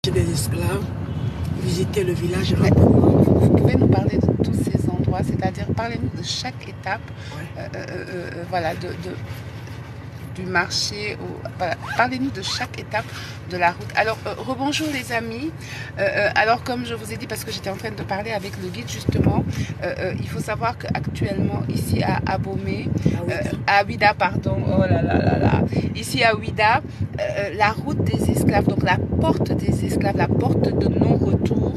Des esclaves, visiter le village. Vous pouvez nous parler de tous ces endroits, c'est-à-dire parlez-nous de chaque étape, Ouais. voilà, du marché. Voilà. Parlez-nous de chaque étape de la route. Alors, rebonjour les amis. Alors, comme je vous ai dit, parce que j'étais en train de parler avec le guide justement, il faut savoir qu'actuellement, ici à Abomey, à Ouidah, pardon, oh là là là là, ici à Ouidah, la route des esclaves, donc la porte des esclaves, la porte de non-retour,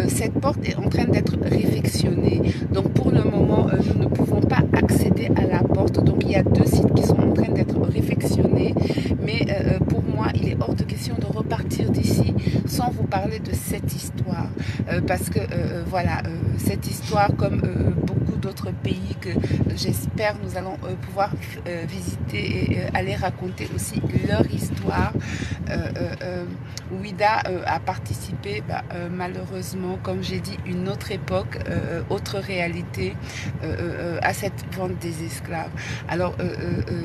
cette porte est en train d'être réfectionnée. Donc, pour le moment, nous ne pouvons pas accéder à la porte. Donc, il y a deux sites qui sont en train d'être réfectionnés. Mais pour moi, il est hors de question de repartir d'ici sans vous parler de cette histoire. Parce que, voilà, cette histoire, comme beaucoup d'autres pays que j'espère nous allons pouvoir visiter et aller raconter aussi leur histoire. Ouidah a participé, malheureusement, comme j'ai dit, une autre époque, autre réalité à cette vente des esclaves. Alors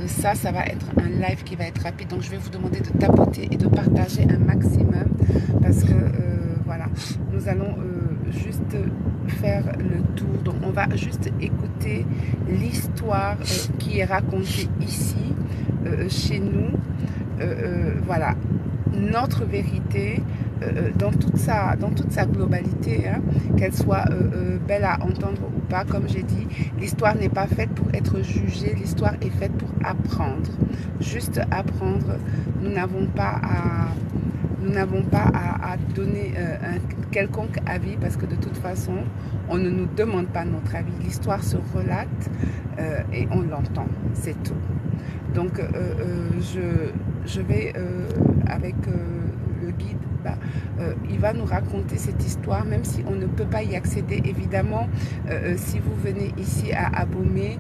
ça va être un live qui va être rapide, donc je vais vous demander de tapoter et de partager un maximum parce que voilà, nous allons juste faire le tour. Donc on va juste écouter l'histoire qui est racontée ici, chez nous. Voilà, notre vérité dans toute sa globalité, hein, qu'elle soit belle à entendre ou pas. Comme j'ai dit, l'histoire n'est pas faite pour être jugée, l'histoire est faite pour apprendre, juste apprendre. Nous n'avons pas à donner un quelconque avis parce que de toute façon, on ne nous demande pas notre avis. L'histoire se relate et on l'entend, c'est tout. Donc, je vais avec le guide, il va nous raconter cette histoire, même si on ne peut pas y accéder. Évidemment, si vous venez ici à Abomey,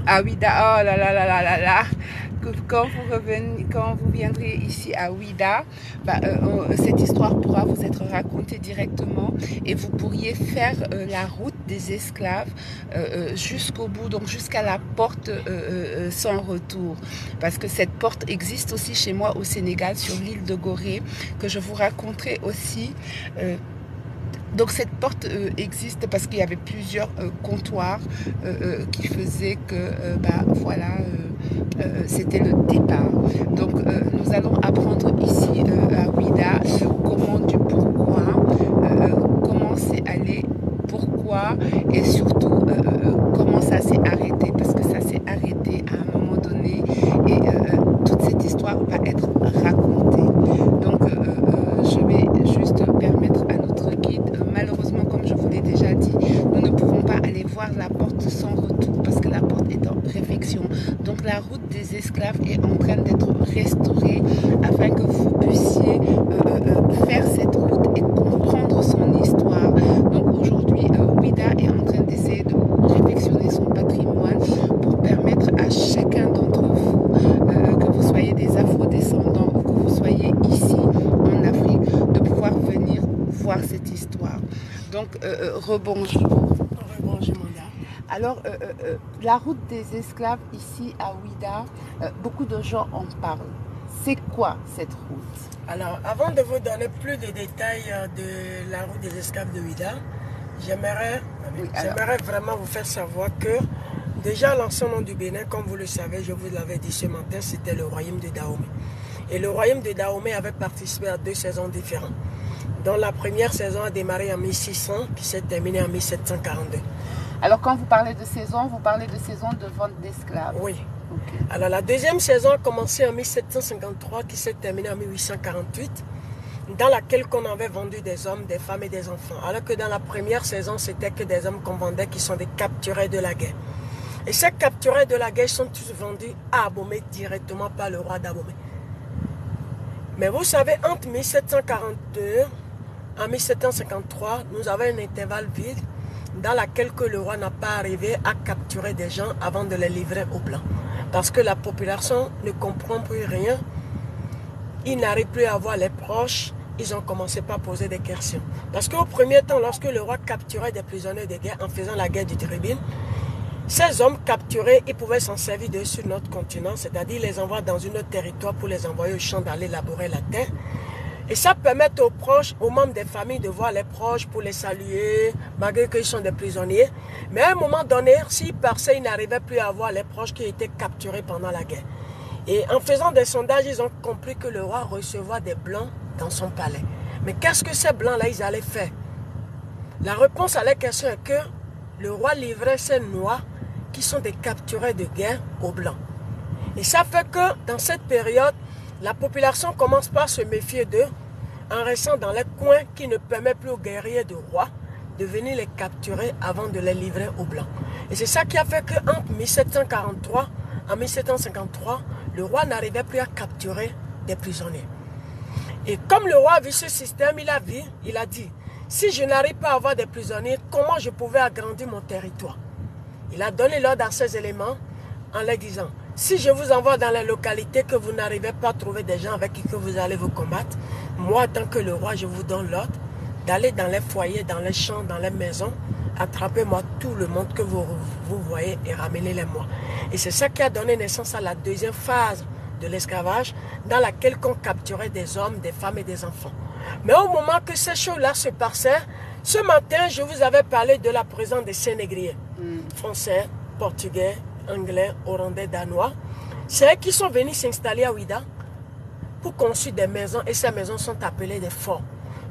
à Ouidah, oh là là là là là là, quand vous viendrez ici à Ouidah, cette histoire pourra vous être racontée directement et vous pourriez faire la route des esclaves jusqu'au bout, donc jusqu'à la porte sans retour. Parce que cette porte existe aussi chez moi au Sénégal, sur l'île de Gorée, que je vous raconterai aussi. Donc cette porte existe parce qu'il y avait plusieurs comptoirs qui faisaient que voilà, c'était le départ. Donc nous allons apprendre ici à Ouidah le comment du pourquoi, comment c'est allé, pourquoi et surtout comment ça s'est arrêté, parce que ça s'est arrêté à un moment donné et toute cette histoire va être racontée. Donc je vais juste permettre à notre guide, malheureusement comme je vous l'ai déjà dit, nous ne pouvons pas aller voir la porte sans retour parce que la porte est en réfection. Donc la route des esclaves est en train d'être restaurée afin que vous puissiez faire cette route et comprendre son histoire. Donc aujourd'hui, Ouidah est en train d'essayer de réfectionner son patrimoine pour permettre à chacun d'entre vous, que vous soyez des afrodescendants ou que vous soyez ici en Afrique, de pouvoir venir voir cette histoire. Donc, rebonjour. Rebonjour, Manda. Alors, la route des esclaves ici à Ouidah, beaucoup de gens en parlent. C'est quoi cette route? Alors, avant de vous donner plus de détails de la route des esclaves de Ouidah, j'aimerais vraiment vous faire savoir que déjà l'ancien nom du Bénin, comme vous le savez, je vous l'avais dit ce matin, c'était le royaume de Dahomey. Et le royaume de Dahomey avait participé à deux saisons différentes. Donc la première saison a démarré en 1600, qui s'est terminée en 1742. Alors quand vous parlez de saison, vous parlez de saison de vente d'esclaves? Oui. Okay. Alors la deuxième saison a commencé en 1753, qui s'est terminée en 1848, dans laquelle on avait vendu des hommes, des femmes et des enfants. Alors que dans la première saison, c'était que des hommes qu'on vendait qui sont des capturés de la guerre. Et ces capturés de la guerre sont tous vendus à Abomey directement par le roi d'Abomey. Mais vous savez, entre 1742 et 1753, nous avons un intervalle vide dans lequel le roi n'a pas arrivé à capturer des gens avant de les livrer aux Blancs. Parce que la population ne comprend plus rien. Ils n'arrivent plus à voir les proches. Ils ont commencé par poser des questions. Parce qu'au premier temps, lorsque le roi capturait des prisonniers de guerre en faisant la guerre du Tribune, ces hommes capturés, ils pouvaient s'en servir d'eux sur notre continent, c'est-à-dire les envoient dans un autre territoire pour les envoyer au champ d'aller labourer la terre. Et ça permet aux proches, aux membres des familles de voir les proches pour les saluer, malgré qu'ils sont des prisonniers. Mais à un moment donné, s'ils passaient, ils n'arrivaient plus à voir les proches qui étaient capturés pendant la guerre. Et en faisant des sondages, ils ont compris que le roi recevait des blancs dans son palais. Mais qu'est-ce que ces blancs-là, ils allaient faire? La réponse à la question est que le roi livrait ces noirs qui sont des capturés de guerre aux blancs. Et ça fait que dans cette période, la population commence par se méfier d'eux en restant dans les coins qui ne permettent plus aux guerriers de roi de venir les capturer avant de les livrer aux blancs. Et c'est ça qui a fait qu'entre 1743 et 1753, le roi n'arrivait plus à capturer des prisonniers. Et comme le roi a vu ce système, il a dit, si je n'arrive pas à avoir des prisonniers, comment je pouvais agrandir mon territoire? Il a donné l'ordre à ces éléments en leur disant, si je vous envoie dans les localités que vous n'arrivez pas à trouver des gens avec qui que vous allez vous combattre, moi, en tant que le roi, je vous donne l'ordre d'aller dans les foyers, dans les champs, dans les maisons, attrapez-moi tout le monde que vous voyez et ramenez-les-moi. Et c'est ça qui a donné naissance à la deuxième phase de l'esclavage, dans laquelle on capturait des hommes, des femmes et des enfants. Mais au moment que ces choses-là se passaient, ce matin, je vous avais parlé de la présence des Sénégriers, français, portugais, anglais, hollandais, danois. C'est eux qui sont venus s'installer à Ouidah pour construire des maisons, et ces maisons sont appelées des forts.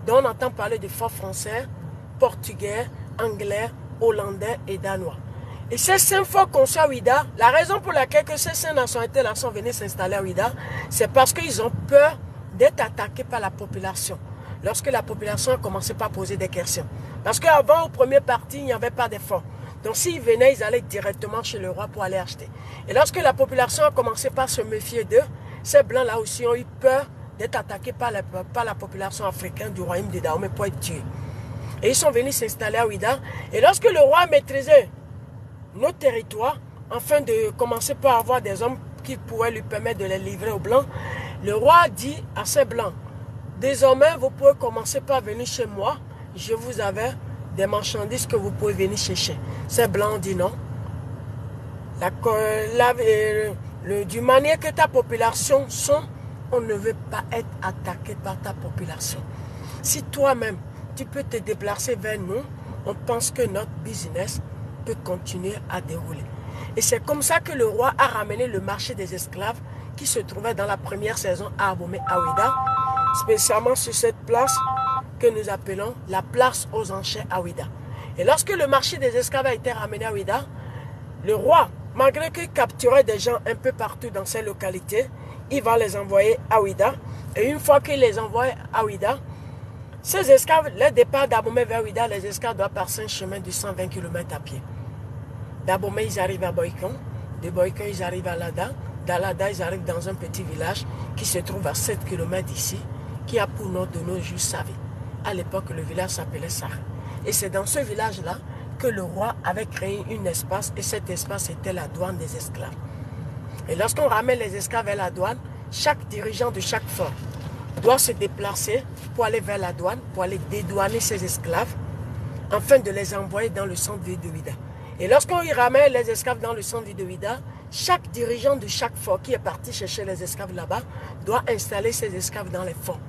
Donc on entend parler de forts français, portugais, anglais, hollandais et danois. Et ces 5 forts construits à Ouidah, la raison pour laquelle que ces 5 nationalités-là sont venues s'installer à Ouidah, c'est parce qu'ils ont peur d'être attaqués par la population. Lorsque la population a commencé par poser des questions. Parce qu'avant, au premier parti, il n'y avait pas d'effort. Donc s'ils venaient, ils allaient directement chez le roi pour aller acheter. Et lorsque la population a commencé par se méfier d'eux, ces blancs-là aussi ont eu peur d'être attaqués par la population africaine du royaume de Dahomey pour être tués. Et ils sont venus s'installer à Ouidah. Et lorsque le roi maîtrisait nos territoires, afin de commencer par avoir des hommes qui pourraient lui permettre de les livrer aux blancs, le roi a dit à ces blancs, désormais vous pouvez commencer par venir chez moi, je vous avais des marchandises que vous pouvez venir chercher. Ces blancs ont dit non. Du manière que ta population sont, on ne veut pas être attaqué par ta population. Si toi-même, tu peux te déplacer vers nous, on pense que notre business peut continuer à dérouler. Et c'est comme ça que le roi a ramené le marché des esclaves qui se trouvait dans la première saison à Abomey, à Ouidah, spécialement sur cette place que nous appelons la place aux enchères à Ouidah. Et lorsque le marché des esclaves a été ramené à Ouidah, le roi, malgré qu'il capturait des gens un peu partout dans ces localités, il va les envoyer à Ouidah. Et une fois qu'il les envoie à Ouidah, ces esclaves, le départ d'Abomey vers Ouidah, les esclaves doivent passer un chemin de 120 km à pied. D'Abomey, ils arrivent à Boycon. De Boycon, ils arrivent à Lada. D'Alada, ils arrivent dans un petit village qui se trouve à 7 km d'ici, qui a pour nom de nos jours Savé. À l'époque, le village s'appelait Saré. Et c'est dans ce village-là que le roi avait créé un espace, et cet espace était la douane des esclaves. Et lorsqu'on ramène les esclaves vers la douane, chaque dirigeant de chaque fort doit se déplacer pour aller vers la douane, pour aller dédouaner ces esclaves, afin de les envoyer dans le centre-ville de Ouidah. Et lorsqu'on y ramène les esclaves dans le centre-ville de Ouidah, chaque dirigeant de chaque fort qui est parti chercher les esclaves là-bas doit installer ses esclaves dans les forts.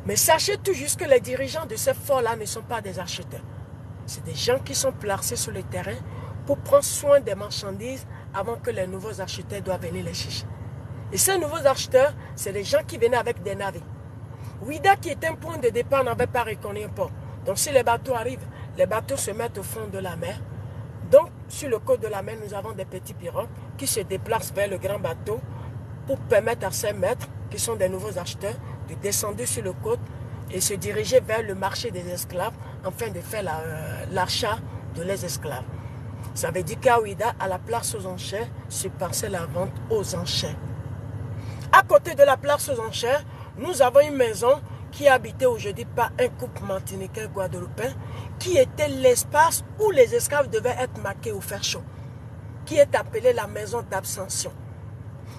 Mais sachez tout juste que les dirigeants de ces forts-là ne sont pas des acheteurs. C'est des gens qui sont placés sur le terrain pour prendre soin des marchandises avant que les nouveaux acheteurs doivent venir les chercher. Et ces nouveaux acheteurs, c'est des gens qui venaient avec des navires. Ouidah, qui est un point de départ, n'avait pas reconnu un port. Donc si les bateaux arrivent, les bateaux se mettent au fond de la mer. Donc sur le côte de la mer, nous avons des petits pirogues qui se déplacent vers le grand bateau pour permettre à ces maîtres, qui sont des nouveaux acheteurs, de descendre sur le côte et se diriger vers le marché des esclaves afin de faire l'achat de les esclaves. Ça veut dire qu'à Ouidah, à la place aux enchères, se passait la vente aux enchères. À côté de la place aux enchères, nous avons une maison qui est habitée aujourd'hui par un couple martiniquais guadeloupéen, qui était l'espace où les esclaves devaient être marqués au fer chaud, qui est appelée la maison d'abstention.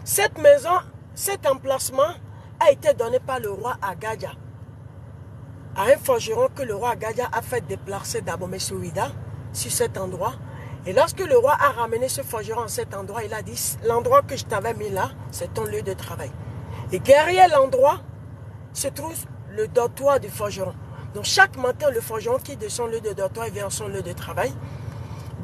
Cette maison, cet emplacement a été donné par le roi Agadia à un forgeron que le roi Agadia a fait déplacer d'Abomey sur Ouidah, sur cet endroit. Et lorsque le roi a ramené ce forgeron à cet endroit, il a dit, l'endroit que je t'avais mis là, c'est ton lieu de travail. Et derrière l'endroit se trouve le dortoir du forgeron. Donc chaque matin, le forgeron quitte de son lieu de dortoir et vient à son lieu de travail.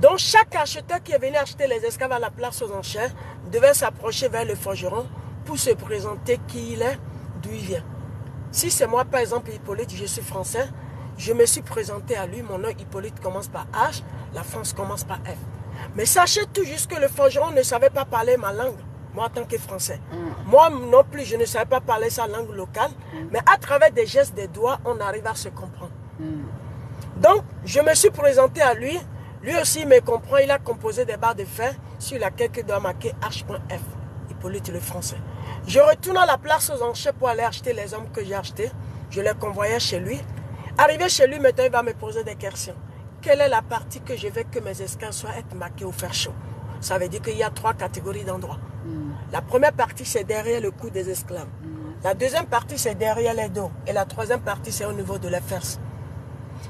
Donc chaque acheteur qui est venu acheter les esclaves à la place aux enchères devait s'approcher vers le forgeron pour se présenter qui il est, d'où il vient. Si c'est moi, par exemple, Hippolyte, je suis français, je me suis présenté à lui, mon nom Hippolyte commence par H, la France commence par F. Mais sachez tout juste que le forgeron ne savait pas parler ma langue, moi en tant que français. Moi non plus, je ne savais pas parler sa langue locale, mais à travers des gestes des doigts, on arrive à se comprendre. Donc, je me suis présenté à lui, lui aussi me comprend, il a composé des barres de fer sur laquelle il doit marquer H.F, Hippolyte le français. Je retourne à la place aux enchères pour aller acheter les hommes que j'ai achetés, je les convoyais chez lui. Arrivé chez lui, maintenant il va me poser des questions. Quelle est la partie que je veux que mes esclaves soient marqués au fer chaud? Ça veut dire qu'il y a 3 catégories d'endroits. La première partie, c'est derrière le cou des esclaves. La deuxième partie, c'est derrière les dos. Et la troisième partie, c'est au niveau de la fesses.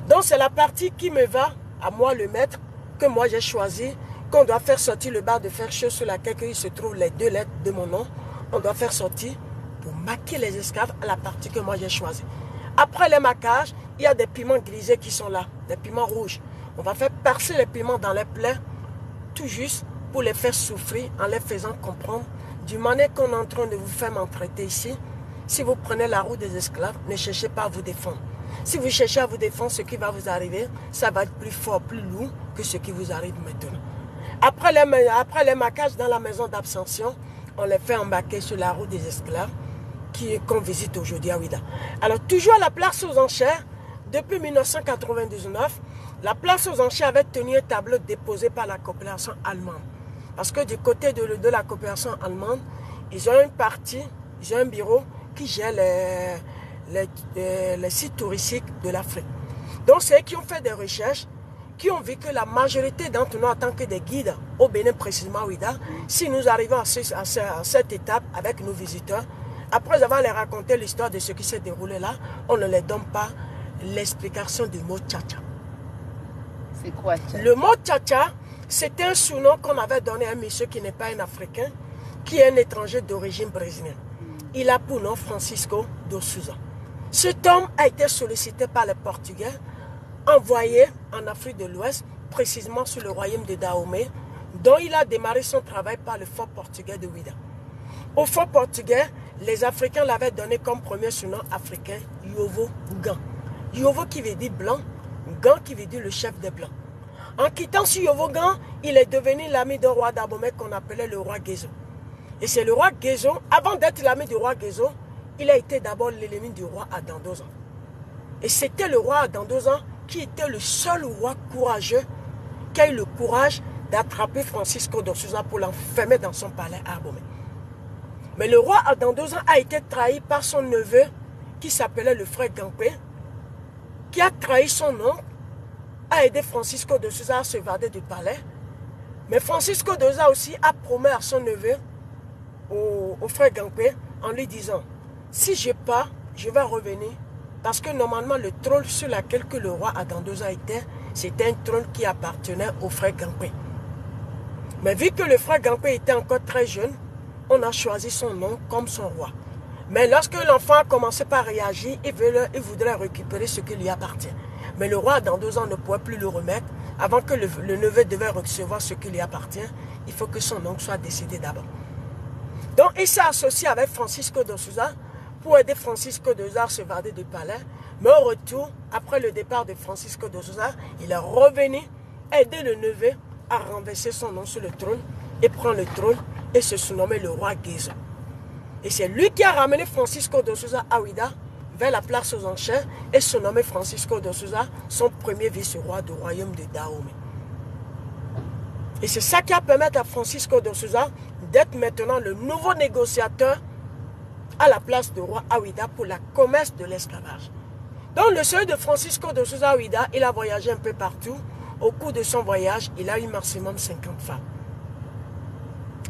Donc, c'est la partie qui me va, à moi le maître, que moi j'ai choisi, qu'on doit faire sortir le barre de fer chaud sur laquelle il se trouvent les 2 lettres de mon nom. On doit faire sortir pour marquer les esclaves à la partie que moi j'ai choisie. Après les marquages, il y a des piments grisés qui sont là, des piments rouges. On va faire percer les piments dans les plaies, tout juste pour les faire souffrir en les faisant comprendre. Du moment qu'on est en train de vous faire maltraiter ici, si vous prenez la route des esclaves, ne cherchez pas à vous défendre. Si vous cherchez à vous défendre, ce qui va vous arriver, ça va être plus fort, plus lourd que ce qui vous arrive maintenant. Après les marquages dans la maison d'abstention, on les fait embarquer sur la route des esclaves qu'on visite aujourd'hui à Ouidah. Alors, toujours à la place aux enchères, depuis 1999, la place aux enchères avait tenu un tableau déposé par la coopération allemande. Parce que du côté de la coopération allemande, ils ont une partie, ils ont un bureau qui gère les sites touristiques de l'Afrique. Donc, c'est eux qui ont fait des recherches, qui ont vu que la majorité d'entre nous, en tant que des guides au Bénin, précisément à Ouidah, si nous arrivons à cette étape avec nos visiteurs, après avoir les raconté l'histoire de ce qui s'est déroulé là, on ne les donne pas l'explication du mot tcha-tcha. C'est quoi tcha? Le mot tcha-tcha, c'est un sous-nom qu'on avait donné à un monsieur qui n'est pas un Africain, qui est un étranger d'origine brésilienne. Il a pour nom Francisco de Souza. Cet homme a été sollicité par les Portugais, envoyé en Afrique de l'Ouest, précisément sur le royaume de Dahomey, dont il a démarré son travail par le fort portugais de Ouidah. Au fort portugais, les Africains l'avaient donné comme premier surnom africain Yovo Gan. Yovo qui veut dire blanc, Gan qui veut dire le chef des blancs. En quittant ce Yovo Gan, il est devenu l'ami d'un roi d'Abomey qu'on appelait le roi Guézo. Et c'est le roi Guézo, avant d'être l'ami du roi Guézo, il a été d'abord l'ennemi du roi Adandosan. Et c'était le roi Adandosan qui était le seul roi courageux qui a eu le courage d'attraper Francisco de Souza pour l'enfermer dans son palais à Abomey. Mais le roi Adandosan a été trahi par son neveu qui s'appelait le frère Gampé, qui a trahi son oncle, a aidé Francisco de Souza à se évader du palais. Mais Francisco de Souza aussi a promis à son neveu, au frère Gampé, en lui disant, si je pars, je vais revenir. Parce que normalement, le trône sur lequel le roi Adandosan était, c'était un trône qui appartenait au frère Gampé. Mais vu que le frère Gampé était encore très jeune, on a choisi son nom comme son roi. Mais lorsque l'enfant a commencé par réagir, il voudrait récupérer ce qui lui appartient. Mais le roi Adandosan ne pouvait plus le remettre. Avant que le neveu devait recevoir ce qui lui appartient, il faut que son oncle soit décédé d'abord. Donc il s'est associé avec Francisco de Souza pour aider Francisco de Souza à se évader du palais. Mais au retour, après le départ de Francisco de Souza, il est revenu aider le neveu à renverser son nom sur le trône et prendre le trône et se surnommer le roi Guézo. Et c'est lui qui a ramené Francisco de Souza à Ouidah vers la place aux enchères et se nommé Francisco de Souza, son premier vice-roi du royaume de Dahomey. Et c'est ça qui a permis à Francisco de Souza d'être maintenant le nouveau négociateur à la place du roi à Ouidah pour la commerce de l'esclavage. Donc le seigneur de Francisco de Souza à Ouidah, il a voyagé un peu partout. Au cours de son voyage, il a eu maximum 50 femmes.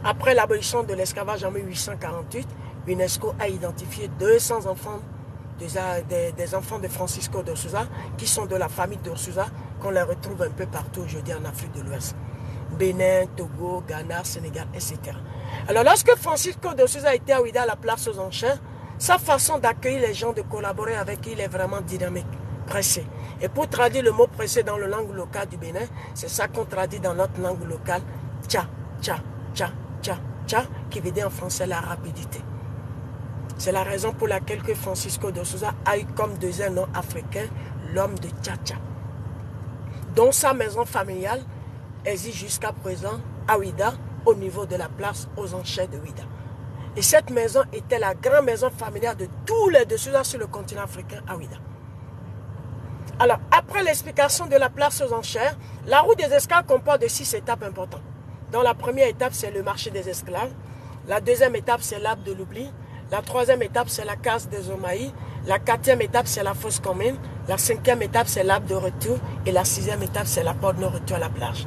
Après l'abolition de l'esclavage en 1848, l'UNESCO a identifié 200 enfants, des enfants de Francisco de Souza, qui sont de la famille de Souza, qu'on les retrouve un peu partout aujourd'hui en Afrique de l'Ouest. Bénin, Togo, Ghana, Sénégal, etc. Alors lorsque Francisco de Souza était à Ouidah à la place aux enchères, Sa façon d'accueillir les gens, de collaborer avec eux, il est vraiment dynamique, pressé. Et pour traduire le mot pressé dans le langue locale du Bénin, c'est ça qu'on traduit dans notre langue locale, tcha, tcha, tcha, tcha, tcha, qui veut dire en français la rapidité. C'est la raison pour laquelle que Francisco de Souza a eu comme deuxième nom africain l'homme de Tcha-Tcha, dont sa maison familiale existe jusqu'à présent à Ouida, au niveau de la place aux enchères de Ouida. Et cette maison était la grande maison familiale de tous les de Souza sur le continent africain à Ouida. Alors, après l'explication de la place aux enchères, la route des esclaves comporte de 6 étapes importantes. Dans la première étape, c'est le marché des esclaves. La deuxième étape, c'est l'arbre de l'oubli. La troisième étape, c'est la case des Omaïs. La quatrième étape, c'est la fosse commune. La cinquième étape, c'est l'arbre de retour. Et la sixième étape, c'est la porte de retour à la plage.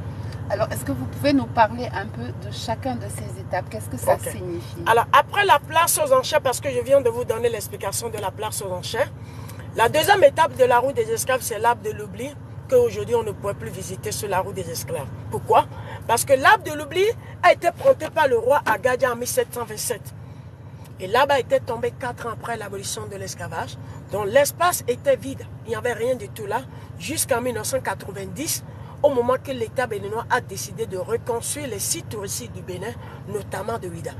Alors, est-ce que vous pouvez nous parler un peu de chacun de ces étapes? Qu'est-ce que ça signifie? Alors, après la place aux enchères, parce que je viens de vous donner l'explication de la place aux enchères, la deuxième étape de la route des esclaves, c'est l'arbre de l'oubli, qu'aujourd'hui on ne pourrait plus visiter sur la route des esclaves. Pourquoi? Parce que l'arbre de l'oubli a été planté par le roi Agadia en 1727. Et l'arbre a été tombé 4 ans après l'abolition de l'esclavage. Donc l'espace était vide. Il n'y avait rien du tout là. Jusqu'en 1990, au moment que l'État béninois a décidé de reconstruire les sites touristiques du Bénin, notamment de Ouida.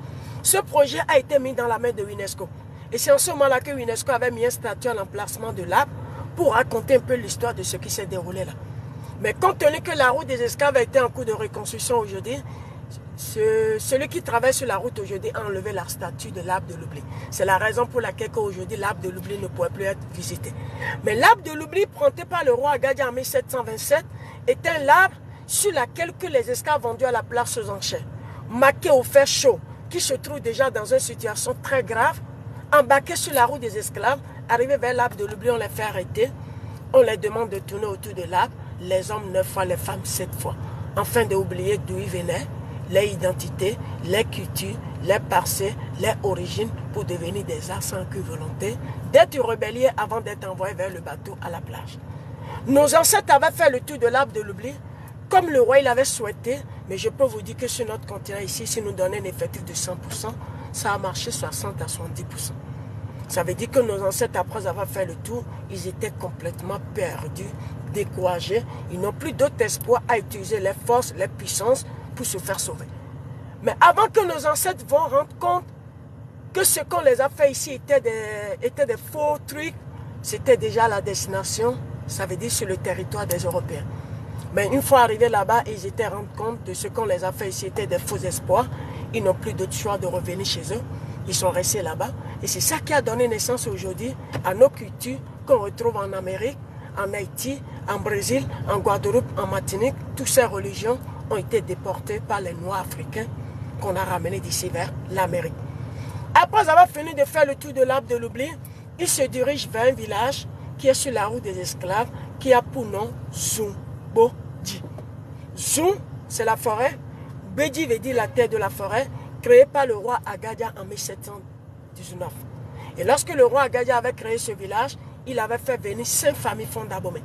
Ce projet a été mis dans la main de l'UNESCO. Et c'est en ce moment-là que l'UNESCO avait mis un statut à l'emplacement de l'arbre pour raconter un peu l'histoire de ce qui s'est déroulé là. Mais compte tenu que la route des esclaves a été en cours de reconstruction aujourd'hui, celui qui travaille sur la route aujourd'hui a enlevé la statue de l'arbre de l'oubli. C'est la raison pour laquelle aujourd'hui l'arbre de l'oubli ne pourrait plus être visité. Mais l'arbre de l'oubli planté par le roi Agadia en 1727 est un arbre sur lequel les esclaves vendus à la place aux enchères, marqué au fer chaud, qui se trouve déjà dans une situation très grave, embarqués sur la route des esclaves, arrivés vers l'arbre de l'oubli, on les fait arrêter, on les demande de tourner autour de l'arbre, les hommes 9 fois, les femmes 7 fois, afin d'oublier d'où ils venaient, les identités, les cultures, les passés, les origines, pour devenir des arts sans que volonté, d'être rebelliers avant d'être envoyés vers le bateau à la plage. Nos ancêtres avaient fait le tour de l'arbre de l'oubli, comme le roi il avait souhaité, mais je peux vous dire que sur notre continent ici, si nous donnons un effectif de 100%, ça a marché 60 à 70%. Ça veut dire que nos ancêtres, après avoir fait le tour, ils étaient complètement perdus, découragés. Ils n'ont plus d'autre espoir à utiliser les forces, les puissances pour se faire sauver. Mais avant que nos ancêtres vont rendre compte que ce qu'on les a fait ici était des faux trucs, c'était déjà la destination, ça veut dire sur le territoire des Européens. Mais une fois arrivés là-bas, ils étaient rendus compte de ce qu'on les a fait ici était des faux espoirs. Ils n'ont plus d'autre choix de revenir chez eux. Ils sont restés là-bas. Et c'est ça qui a donné naissance aujourd'hui à nos cultures qu'on retrouve en Amérique, en Haïti, en Brésil, en Guadeloupe, en Martinique. Toutes ces religions ont été déportées par les Noirs africains qu'on a ramenés d'ici vers l'Amérique. Après avoir fini de faire le tour de l'arbre de l'oubli, ils se dirigent vers un village qui est sur la route des esclaves, qui a pour nom Zumbodi. Zoum, c'est la forêt. Bedi veut dire la terre de la forêt, créée par le roi Agadia en 1719. Et lorsque le roi Agadia avait créé ce village, il avait fait venir 5 familles fondabomées.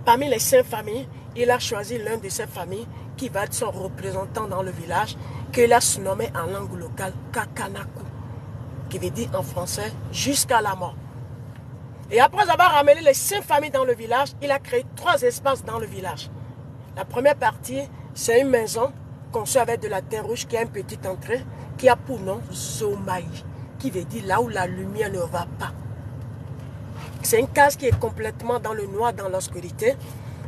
Parmi les 5 familles, il a choisi l'un de ces familles qui va être son représentant dans le village, qu'il a surnommé en langue locale Kakanaku, qui veut dire en français jusqu'à la mort. Et après avoir ramené les 5 familles dans le village, il a créé 3 espaces dans le village. La première partie, c'est une maison conçue avec de la terre rouge qui a une petite entrée, qui a pour nom Zomaï, qui veut dire là où la lumière ne va pas. C'est une case qui est complètement dans le noir, dans l'obscurité.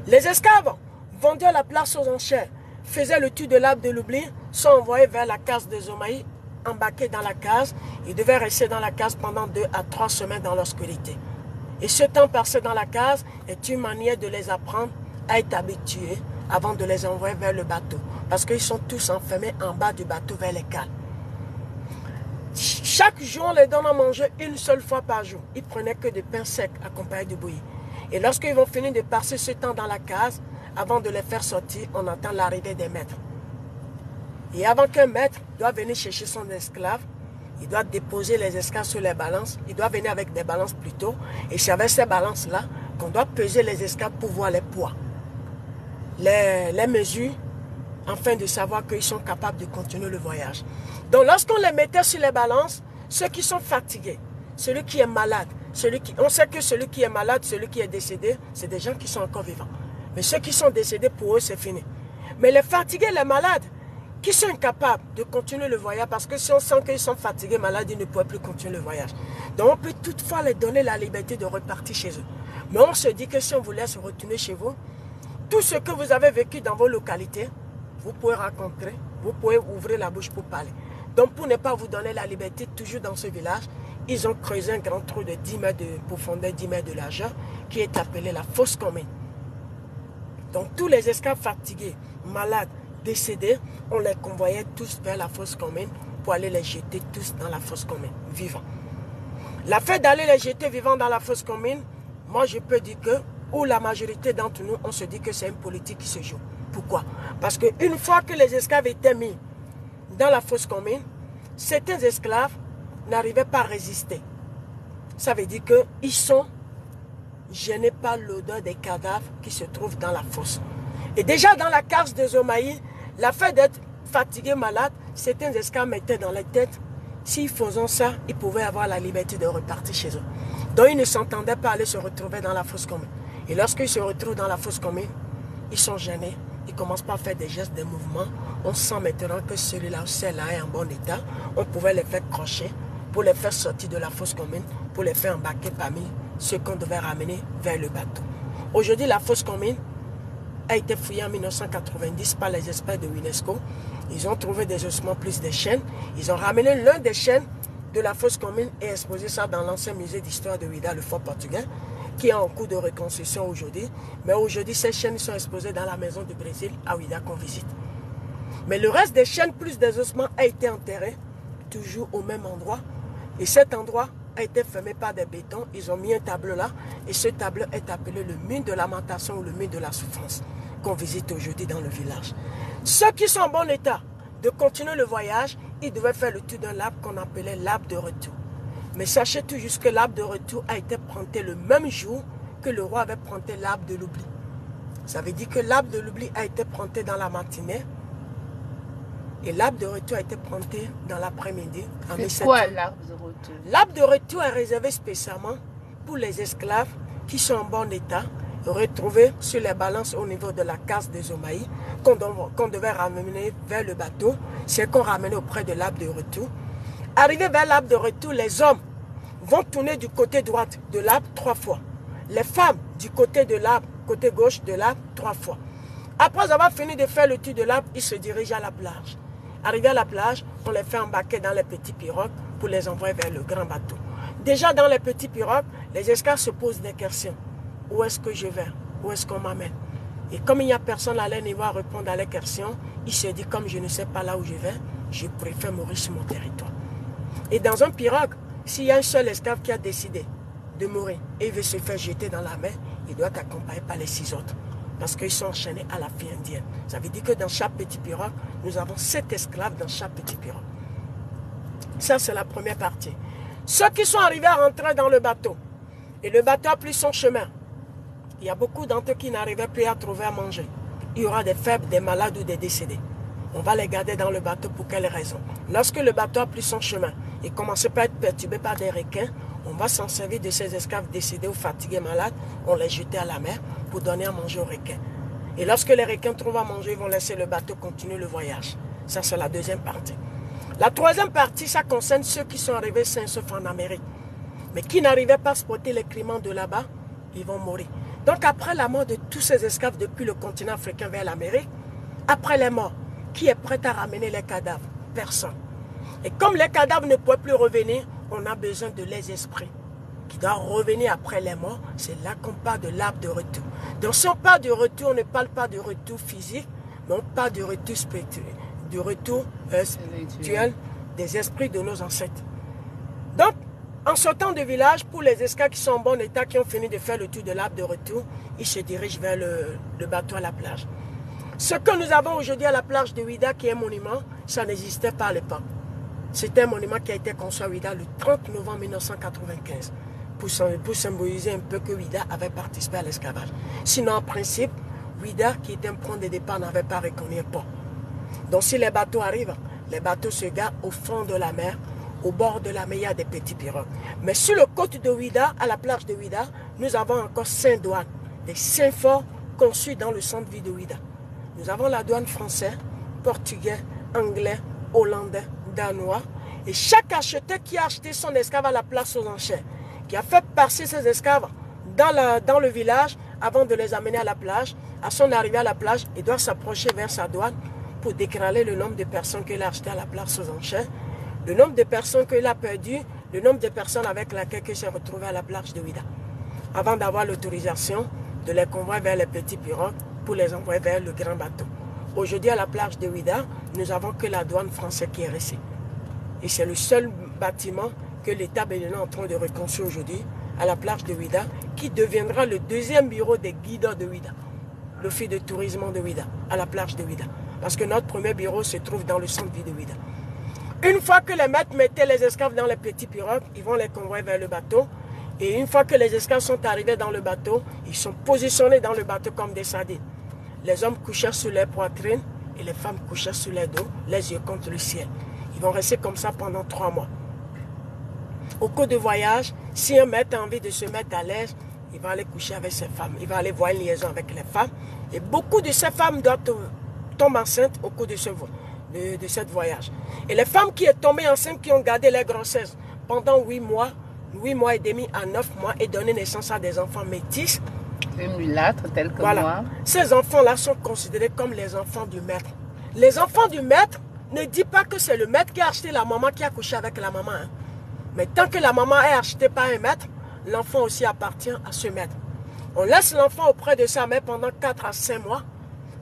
Les esclaves, vendus à la place aux enchères, faisaient le tour de l'arbre de l'oubli, sont envoyés vers la case de Zomaï, embarqués dans la case. Ils devaient rester dans la case pendant 2 à 3 semaines dans l'obscurité. Et ce temps passé dans la case est une manière de les apprendre à être habitués avant de les envoyer vers le bateau. Parce qu'ils sont tous enfermés en bas du bateau vers les cales. Chaque jour, on les donne à manger une seule fois par jour. Ils prenaient que des pains secs accompagnés de bouillie. Et lorsqu'ils vont finir de passer ce temps dans la case, avant de les faire sortir, on attend l'arrivée des maîtres. Et avant qu'un maître doit venir chercher son esclave, il doit déposer les esclaves sur les balances. Il doit venir avec des balances plutôt. Et c'est avec ces balances-là qu'on doit peser les esclaves pour voir les poids, les mesures, afin de savoir qu'ils sont capables de continuer le voyage. Donc lorsqu'on les mettait sur les balances, ceux qui sont fatigués, celui qui est malade, on sait que celui qui est malade, celui qui est décédé, c'est des gens qui sont encore vivants. Mais ceux qui sont décédés, pour eux, c'est fini. Mais les fatigués, les malades, qui sont incapables de continuer le voyage, parce que si on sent qu'ils sont fatigués, malades, ils ne pourraient plus continuer le voyage. Donc on peut toutefois leur donner la liberté de repartir chez eux. Mais on se dit que si on vous laisse retourner chez vous, tout ce que vous avez vécu dans vos localités, vous pouvez rencontrer, vous pouvez ouvrir la bouche pour parler. Donc pour ne pas vous donner la liberté, toujours dans ce village, ils ont creusé un grand trou de 10 mètres de profondeur, 10 mètres de largeur, qui est appelé la fosse commune. Donc tous les esclaves fatigués, malades, décédés, on les convoyait tous vers la fosse commune pour aller les jeter tous dans la fosse commune, vivants. La fait d'aller les jeter vivants dans la fosse commune, moi je peux dire que, ou la majorité d'entre nous, on se dit que c'est une politique qui se joue. Pourquoi? Parce qu'une fois que les esclaves étaient mis dans la fosse commune, certains esclaves n'arrivaient pas à résister. Ça veut dire qu'ils sont gênés par l'odeur des cadavres qui se trouvent dans la fosse. Et déjà dans la case de Zomaï, la fait d'être fatigué, malade, certains esclaves mettaient dans la tête, s'ils faisaient ça, ils pouvaient avoir la liberté de repartir chez eux. Donc ils ne s'entendaient pas aller se retrouver dans la fosse commune. Et lorsqu'ils se retrouvent dans la fosse commune, ils sont gênés, ils commencent par faire des gestes, des mouvements. On sent maintenant que celui-là, celle-là est en bon état. On pouvait les faire crocher pour les faire sortir de la fosse commune, pour les faire embarquer parmi ceux qu'on devait ramener vers le bateau. Aujourd'hui, la fosse commune a été fouillée en 1990 par les experts de l'UNESCO. Ils ont trouvé des ossements plus des chaînes. Ils ont ramené l'un des chaînes de la fosse commune et exposé ça dans l'ancien musée d'histoire de Ouidah, le fort portugais, qui est en cours de reconstruction aujourd'hui. Mais aujourd'hui, ces chaînes sont exposées dans la maison du Brésil à Ouidah qu'on visite. Mais le reste des chaînes plus des ossements a été enterré toujours au même endroit. Et cet endroit a été fermé par des bétons. Ils ont mis un tableau là. Et ce tableau est appelé le mur de lamentation ou le mur de la souffrance qu'on visite aujourd'hui dans le village. Ceux qui sont en bon état de continuer le voyage, ils devaient faire le tour d'un lac qu'on appelait l'arbre de retour. Mais sachez tout juste que l'arbre de retour a été planté le même jour que le roi avait planté l'arbre de l'oubli. Ça veut dire que l'arbre de l'oubli a été planté dans la matinée et l'arbre de retour a été planté dans l'après-midi. C'est quoi l'arbre de retour? L'arbre de retour est réservé spécialement pour les esclaves qui sont en bon état, retrouvés sur les balances au niveau de la case de Zomaï, qu'on devait ramener vers le bateau, c'est qu'on ramenait auprès de l'arbre de retour. Arrivé vers l'arbre de retour, les hommes vont tourner du côté droit de l'arbre 3 fois. Les femmes du côté de l'arbre, côté gauche de l'arbre 3 fois. Après avoir fini de faire le tour de l'arbre, ils se dirigent à la plage. Arrivé à la plage, on les fait embarquer dans les petits pirogues pour les envoyer vers le grand bateau. Déjà dans les petits pirogues, les esclaves se posent des questions. Où est-ce que je vais? Où est-ce qu'on m'amène? Et comme il n'y a personne à leur niveau à répondre à leurs questions, ils se disent, comme je ne sais pas là où je vais, je préfère mourir sur mon territoire. Et dans un pirogue, s'il y a un seul esclave qui a décidé de mourir et il veut se faire jeter dans la mer, il doit être accompagné par les 6 autres. Parce qu'ils sont enchaînés à la fille indienne. Ça veut dire que dans chaque petit pirogue, nous avons 7 esclaves dans chaque petit pirogue. Ça, c'est la première partie. Ceux qui sont arrivés à rentrer dans le bateau, et le bateau a pris son chemin, il y a beaucoup d'entre eux qui n'arrivaient plus à trouver à manger. Il y aura des faibles, des malades ou des décédés. On va les garder dans le bateau pour quelle raison? Lorsque le bateau a pris son chemin et commençait à être perturbé par des requins, on va s'en servir de ces esclaves décédés ou fatigués, malades, on les jetait à la mer pour donner à manger aux requins. Et lorsque les requins trouvent à manger, ils vont laisser le bateau continuer le voyage. Ça, c'est la deuxième partie. La troisième partie, ça concerne ceux qui sont arrivés sains sauf en Amérique, mais qui n'arrivaient pas à spotter les climats de là-bas, ils vont mourir. Donc après la mort de tous ces esclaves depuis le continent africain vers l'Amérique, après les morts, qui est prêt à ramener les cadavres? Personne. Et comme les cadavres ne peuvent plus revenir, on a besoin de les esprits qui doivent revenir après les morts. C'est là qu'on parle de l'arbre de retour. Donc si on parle de retour, on ne parle pas de retour physique, mais on parle de retour spirituel, du retour spirituel des esprits de nos ancêtres. Donc, en sortant du village, pour les esclaves qui sont en bon état, qui ont fini de faire le tour de l'arbre de retour, ils se dirigent vers le bateau à la plage. Ce que nous avons aujourd'hui à la plage de Ouidah, qui est un monument, ça n'existait pas à l'époque. C'était un monument qui a été construit à Ouidah le 30 novembre 1995, pour symboliser un peu que Ouidah avait participé à l'esclavage. Sinon, en principe, Ouidah, qui était un point de départ, n'avait pas reconnu un port. Donc si les bateaux arrivent, les bateaux se garent au fond de la mer, au bord de la mer, il y a des petits pirogues. Mais sur le côte de Ouidah, à la plage de Ouidah, nous avons encore 5 douanes, des 5 forts conçus dans le centre-ville de Ouidah. Nous avons la douane française, portugais, anglais, hollandais, danois. Et chaque acheteur qui a acheté son esclave à la place aux enchères, qui a fait passer ses esclaves dans le village avant de les amener à la plage, à son arrivée à la plage, il doit s'approcher vers sa douane pour déclarer le nombre de personnes qu'il a achetées à la place aux enchères, le nombre de personnes qu'il a perdues, le nombre de personnes avec lesquelles il s'est retrouvé à la plage de Ouidah, avant d'avoir l'autorisation de les convoyer vers les petits pirogues pour les envoyer vers le grand bateau. Aujourd'hui, à la plage de Ouidah, nous n'avons que la douane française qui est restée. Et c'est le seul bâtiment que l'État béninois est en train de reconstruire aujourd'hui à la plage de Ouidah, qui deviendra le deuxième bureau des guides de Ouidah, l'office de tourisme de Ouidah, à la plage de Ouidah. Parce que notre premier bureau se trouve dans le centre-ville de Ouidah. Une fois que les maîtres mettaient les esclaves dans les petits pirogues, ils vont les convoyer vers le bateau. Et une fois que les esclaves sont arrivés dans le bateau, ils sont positionnés dans le bateau comme des sardines. Les hommes couchaient sur les poitrines et les femmes couchaient sur les dos, les yeux contre le ciel. Ils vont rester comme ça pendant 3 mois. Au cours du voyage, si un maître a envie de se mettre à l'aise, il va aller coucher avec ses femmes. Il va aller voir une liaison avec les femmes. Et beaucoup de ces femmes doivent tomber enceintes au cours de ce voyage. Et les femmes qui sont tombées enceintes, qui ont gardé leur grossesse pendant 8 mois et demi à 9 mois et donné naissance à des enfants métis. Des mulâtres tels que moi. Ces enfants-là sont considérés comme les enfants du maître. Les enfants du maître ne disent pas que c'est le maître qui a acheté la maman qui a couché avec la maman. Hein. Mais tant que la maman est achetée par un maître, l'enfant aussi appartient à ce maître. On laisse l'enfant auprès de sa mère pendant 4 à 5 mois.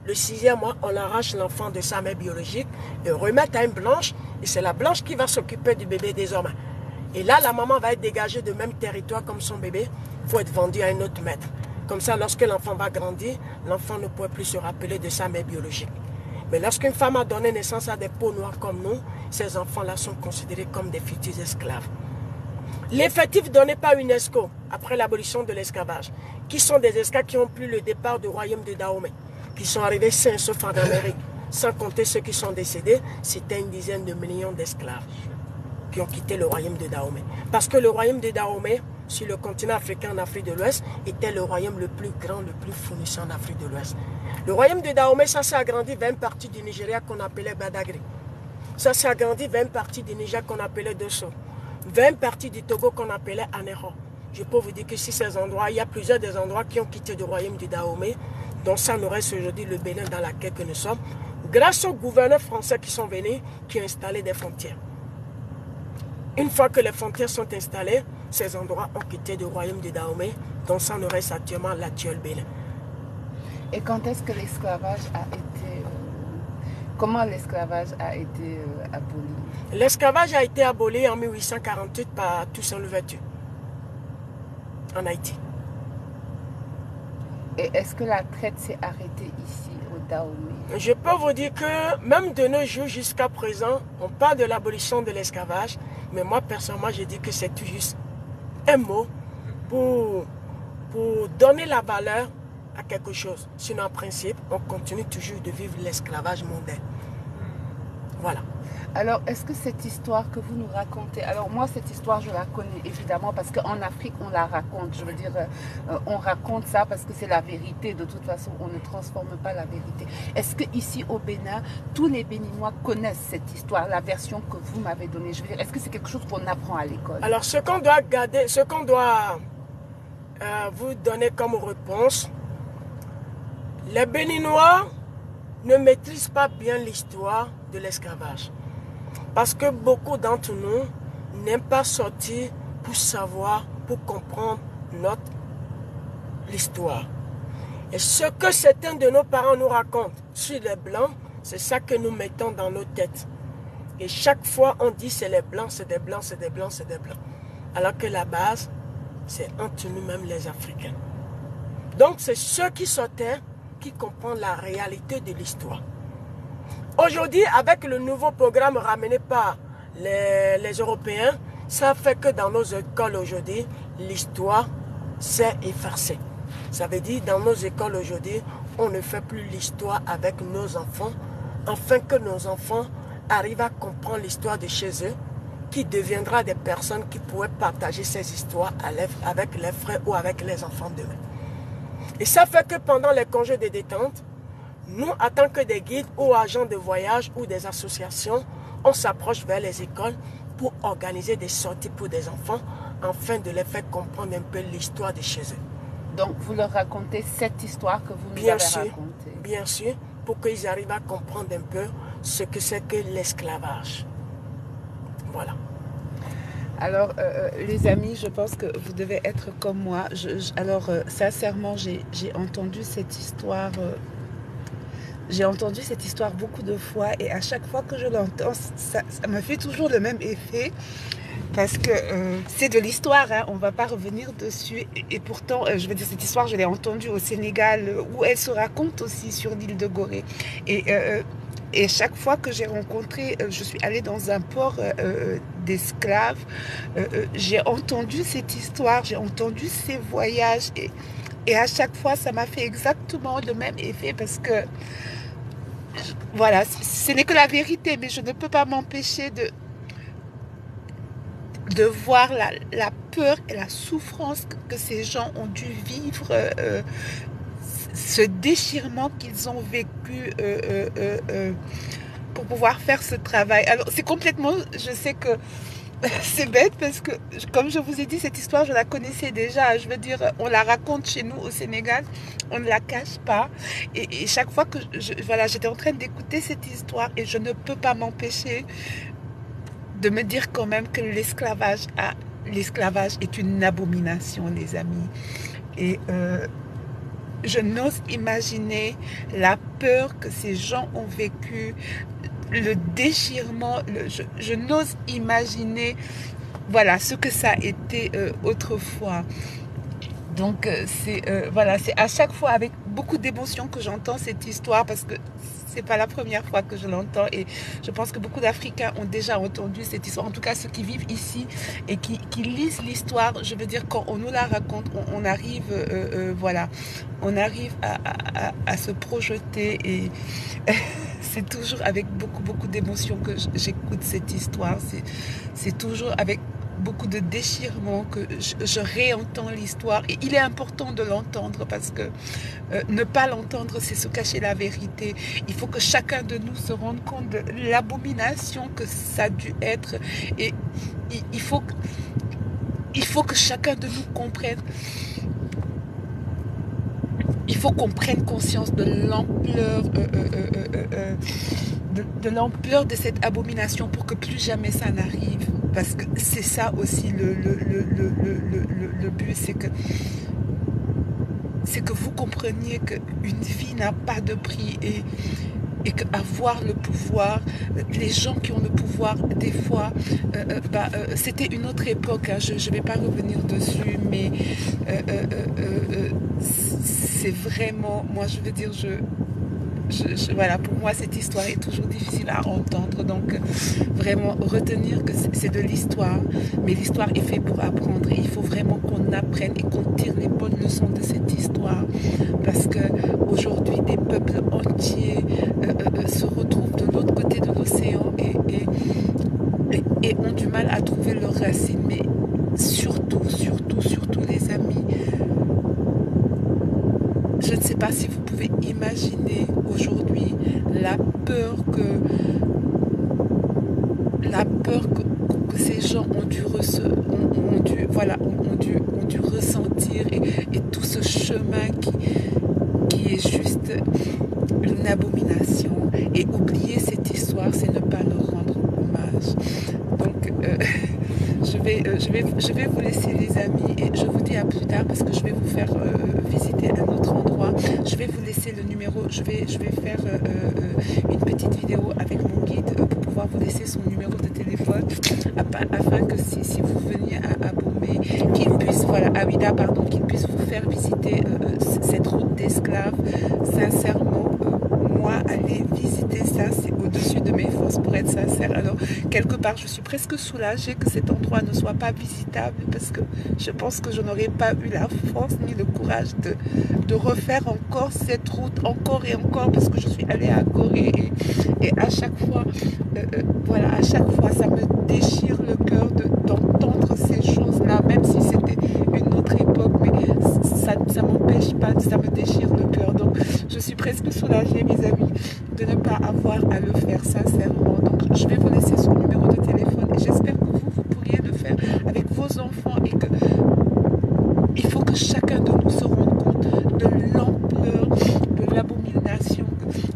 Le 6e mois, on arrache l'enfant de sa mère biologique et remet à une blanche. Et c'est la blanche qui va s'occuper du bébé désormais. Et là, la maman va être dégagée de même territoire comme son bébé. Il faut être vendu à un autre maître. Comme ça, lorsque l'enfant va grandir, l'enfant ne pourra plus se rappeler de sa mère biologique. Mais lorsqu'une femme a donné naissance à des peaux noires comme nous, ces enfants-là sont considérés comme des futurs esclaves. L'effectif donné par UNESCO après l'abolition de l'esclavage, qui sont des esclaves qui ont pris le départ du royaume de Dahomey, qui sont arrivés sains et saufs en Amérique, sans compter ceux qui sont décédés, c'était une dizaine de millions d'esclaves qui ont quitté le royaume de Dahomey. Parce que le royaume de Dahomey, sur le continent africain en Afrique de l'Ouest, était le royaume le plus grand, le plus fournisseur en Afrique de l'Ouest. Le royaume de Dahomey, ça s'est agrandi vers une partie du Nigeria qu'on appelait Badagry. Ça s'est agrandi vers une partie du Niger qu'on appelait Dosso. Vers une partie du Togo qu'on appelait Anéro. Je peux vous dire que si ces endroits, il y a plusieurs des endroits qui ont quitté le royaume de Dahomey, dont ça nous reste aujourd'hui le Bénin dans laquelle nous sommes, grâce aux gouverneurs français qui sont venus, qui ont installé des frontières. Une fois que les frontières sont installées, ces endroits ont quitté le royaume de Dahomey, dont ça nous reste actuellement l'actuel Bénin. Et quand est-ce que l'esclavage a été... comment l'esclavage a été aboli? L'esclavage a été aboli en 1848 par Toussaint Louverture, en Haïti. Et est-ce que la traite s'est arrêtée ici, au Dahomey? Je peux vous dire que même de nos jours jusqu'à présent, on parle de l'abolition de l'esclavage, mais moi personnellement je dis que c'est tout juste un mot pour donner la valeur à quelque chose. Sinon en principe, on continue toujours de vivre l'esclavage mondain. Voilà. Alors, est-ce que cette histoire que vous nous racontez, alors moi cette histoire je la connais évidemment parce qu'en Afrique on la raconte, je veux dire on raconte ça parce que c'est la vérité, de toute façon on ne transforme pas la vérité. Est-ce que ici au Bénin, tous les Béninois connaissent cette histoire, la version que vous m'avez donnée? Je veux dire, est-ce que c'est quelque chose qu'on apprend à l'école? Alors ce qu'on doit garder, ce qu'on doit vous donner comme réponse, les Béninois ne maîtrisent pas bien l'histoire de l'esclavage. Parce que beaucoup d'entre nous n'aiment pas sortir pour savoir, pour comprendre l'histoire. Et ce que certains de nos parents nous racontent sur les Blancs, c'est ça que nous mettons dans nos têtes. Et chaque fois, on dit c'est les Blancs, c'est des Blancs, c'est des Blancs, c'est des Blancs. Alors que la base, c'est entre nous-mêmes les Africains. Donc, c'est ceux qui sortaient qui comprennent la réalité de l'histoire. Aujourd'hui, avec le nouveau programme ramené par les Européens, ça fait que dans nos écoles aujourd'hui, l'histoire s'est effacée. Ça veut dire dans nos écoles aujourd'hui, on ne fait plus l'histoire avec nos enfants, afin que nos enfants arrivent à comprendre l'histoire de chez eux qui deviendra des personnes qui pourraient partager ces histoires avec les frères ou avec les enfants d'eux. Et ça fait que pendant les congés de détente, nous, en tant que des guides ou agents de voyage ou des associations, on s'approche vers les écoles pour organiser des sorties pour des enfants afin de les faire comprendre un peu l'histoire de chez eux. Donc, vous leur racontez cette histoire que vous nous avez racontée. Bien sûr, pour qu'ils arrivent à comprendre un peu ce que c'est que l'esclavage. Voilà. Alors, les amis, je pense que vous devez être comme moi. Sincèrement, j'ai entendu cette histoire... J'ai entendu cette histoire beaucoup de fois et à chaque fois que je l'entends, ça me fait toujours le même effet parce que c'est de l'histoire, hein, on ne va pas revenir dessus. Et pourtant, je veux dire, cette histoire, je l'ai entendue au Sénégal où elle se raconte aussi sur l'île de Gorée. Et chaque fois que j'ai rencontré, je suis allée dans un port d'esclaves, j'ai entendu cette histoire, j'ai entendu ces voyages et à chaque fois, ça m'a fait exactement le même effet parce que voilà, ce n'est que la vérité, mais je ne peux pas m'empêcher de voir la peur et la souffrance que ces gens ont dû vivre, ce déchirement qu'ils ont vécu pour pouvoir faire ce travail. Alors, c'est complètement, je sais que c'est bête parce que, comme je vous ai dit, cette histoire, je la connaissais déjà. Je veux dire, on la raconte chez nous au Sénégal, on ne la cache pas. Et chaque fois que j'étais en train d'écouter cette histoire et je ne peux pas m'empêcher de me dire quand même que l'esclavage est une abomination, les amis. Et je n'ose imaginer la peur que ces gens ont vécue, le déchirement, je n'ose imaginer voilà, ce que ça a été autrefois. Donc c'est à chaque fois avec beaucoup d'émotion que j'entends cette histoire parce que c'est pas la première fois que je l'entends et je pense que beaucoup d'Africains ont déjà entendu cette histoire, en tout cas ceux qui vivent ici et qui lisent l'histoire. Je veux dire, quand on nous la raconte, on arrive on arrive à se projeter et c'est toujours avec beaucoup d'émotion que j'écoute cette histoire. C'est toujours avec beaucoup de déchirement que je réentends l'histoire et il est important de l'entendre parce que ne pas l'entendre, c'est se cacher la vérité. Il faut que chacun de nous se rende compte de l'abomination que ça a dû être et il faut que chacun de nous comprenne. Il faut qu'on prenne conscience de l'ampleur de l'ampleur de cette abomination pour que plus jamais ça n'arrive. Parce que c'est ça aussi le but, c'est que vous compreniez qu'une vie n'a pas de prix et qu'avoir le pouvoir, les gens qui ont le pouvoir, des fois, c'était une autre époque, hein, je ne vais pas revenir dessus, mais c'est vraiment, moi je veux dire, voilà, pour moi cette histoire est toujours difficile à entendre, donc vraiment retenir que c'est de l'histoire, mais l'histoire est faite pour apprendre et il faut vraiment qu'on apprenne et qu'on tire les bonnes leçons de cette histoire parce que aujourd'hui des peuples entiers se retrouvent de l'autre côté de l'océan et ont du mal à trouver leurs racines, mais surtout les amis, je ne sais pas si vous pouvez imaginer aujourd'hui la peur que ces gens ont dû ressentir et tout ce chemin qui est juste une abomination. Et oublier cette histoire, c'est ne pas leur rendre hommage. Donc, je vais vous laisser les amis et je vous dis à plus tard parce que je vais vous faire visiter un autre endroit. Je vais vous laisser le numéro, je vais faire une petite vidéo avec mon guide pour pouvoir vous laisser son numéro de téléphone afin que si vous veniez à Abomey, qu'il puisse, à Ouidah, pardon, qu'il puisse vous faire visiter cette route d'esclaves. Sincèrement, moi, aller visiter ça, c'est au-dessus de mes forces pour être sincère. Alors, quelque part, part, je suis presque soulagée que cet endroit ne soit pas visitable parce que je pense que je n'aurais pas eu la force ni le courage de refaire encore cette route, encore et encore, parce que je suis allée à Gorée et à chaque fois, voilà, à chaque fois, ça me déchire le cœur d'entendre ces choses-là, même si c'était une autre époque, mais ça m'empêche pas, ça me déchire le cœur. Donc, je suis presque soulagée, mes amis, de ne pas avoir à le faire, sincèrement. Donc, je vais vous laisser son numéro de téléphone et j'espère que vous pourriez le faire avec vos enfants et que il faut que chacun de nous se rende compte de l'ampleur de l'abomination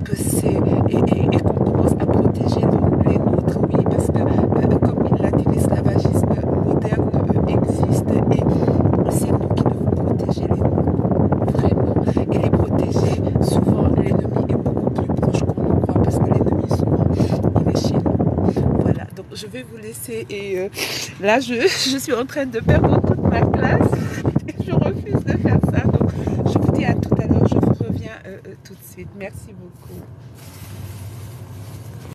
que c'est et qu'on commence à protéger les nôtres, oui, parce que comme il l'a dit, l'esclavagisme moderne existe et c'est nous qui devons protéger les nôtres, vraiment, et les protéger. Souvent, l'ennemi est beaucoup plus proche qu'on ne croit parce que l'ennemi, souvent, il est chez nous. Voilà, donc je vais vous laisser et là, je suis en train de perdre toute ma classe. Je refuse de faire ça. Donc, je vous dis à tout à l'heure. Je vous reviens tout de suite. Merci beaucoup.